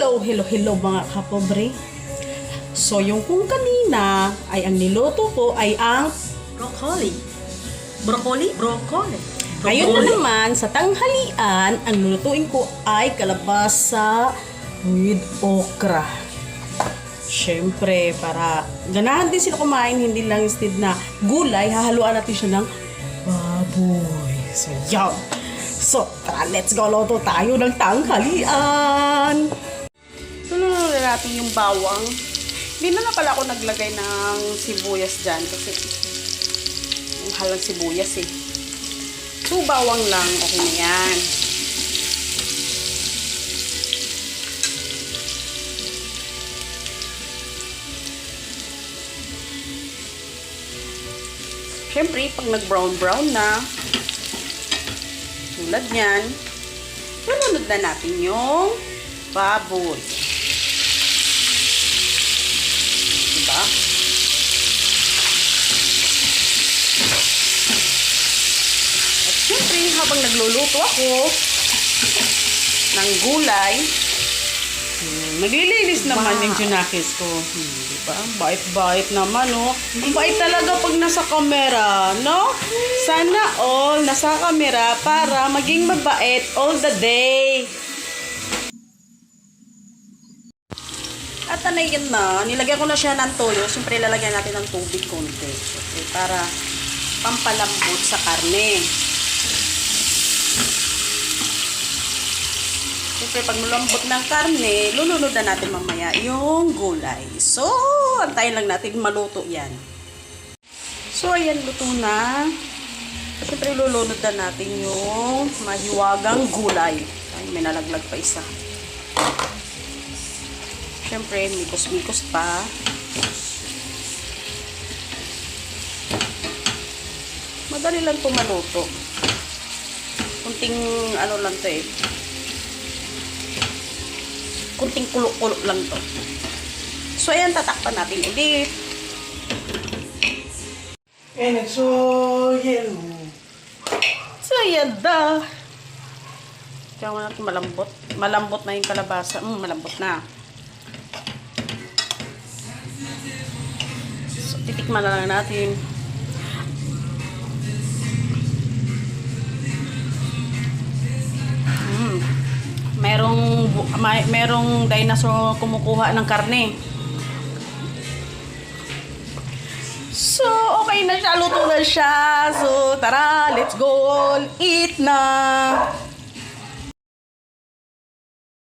Hello mga kapobre. So, yung kung kanina ay ang niluto ko ay ang Broccoli. Broccoli? Broccoli. ngayon na naman sa tanghalian, ang lulutuin ko ay kalabasa with okra. Siyempre, para ganahan din sila kumain, hindi lang instead na gulay, hahaluan natin siya ng baboy. So, yun. So, tara, let's go. Luto tayo ng tanghalian. Lulutuin na natin yung bawang. Hindi na pala ako naglagay ng sibuyas dyan kasi yung halang sibuyas eh. So, bawang lang. Okay na yan. Siyempre, pag nag-brown-brown na, tulad yan, nunod na natin yung baboy. Diba? At siyempre, habang nagluluto ako ng gulay, naglilinis naman yung junakis ko. Diba? Bait-bait naman, oh. Ang bait talaga pag nasa kamera, no? Sana all nasa kamera para maging mabait all the day. At yun na, nilagyan ko na siya ng toyo. Siyempre, lalagyan natin ng tubig konti. Siyempre, para pampalambot sa karne. Siyempre, pag malambot ng karne, lulunod na natin mamaya yung gulay. So, antayin lang natin maluto yan. So, ayan, luto na. Siyempre, lulunod na natin yung mahiwagang gulay. Ay, may nalaglag pa isa. Siyempre, mikos-mikos pa. Madali lang ito maluto. Kunting, ano lang ito eh. Kunting kulo-kulo lang to. So, ayan, tatakpan natin ulit. And it's so yellow. So, ayan da. Diyan mo natin malambot. Malambot na yung kalabasa. Malambot na. So, titikman na lang natin. Merong dinosaur kumukuha ng karne. So, okay na siya. Luto na siya. So, tara, let's go. Eat na.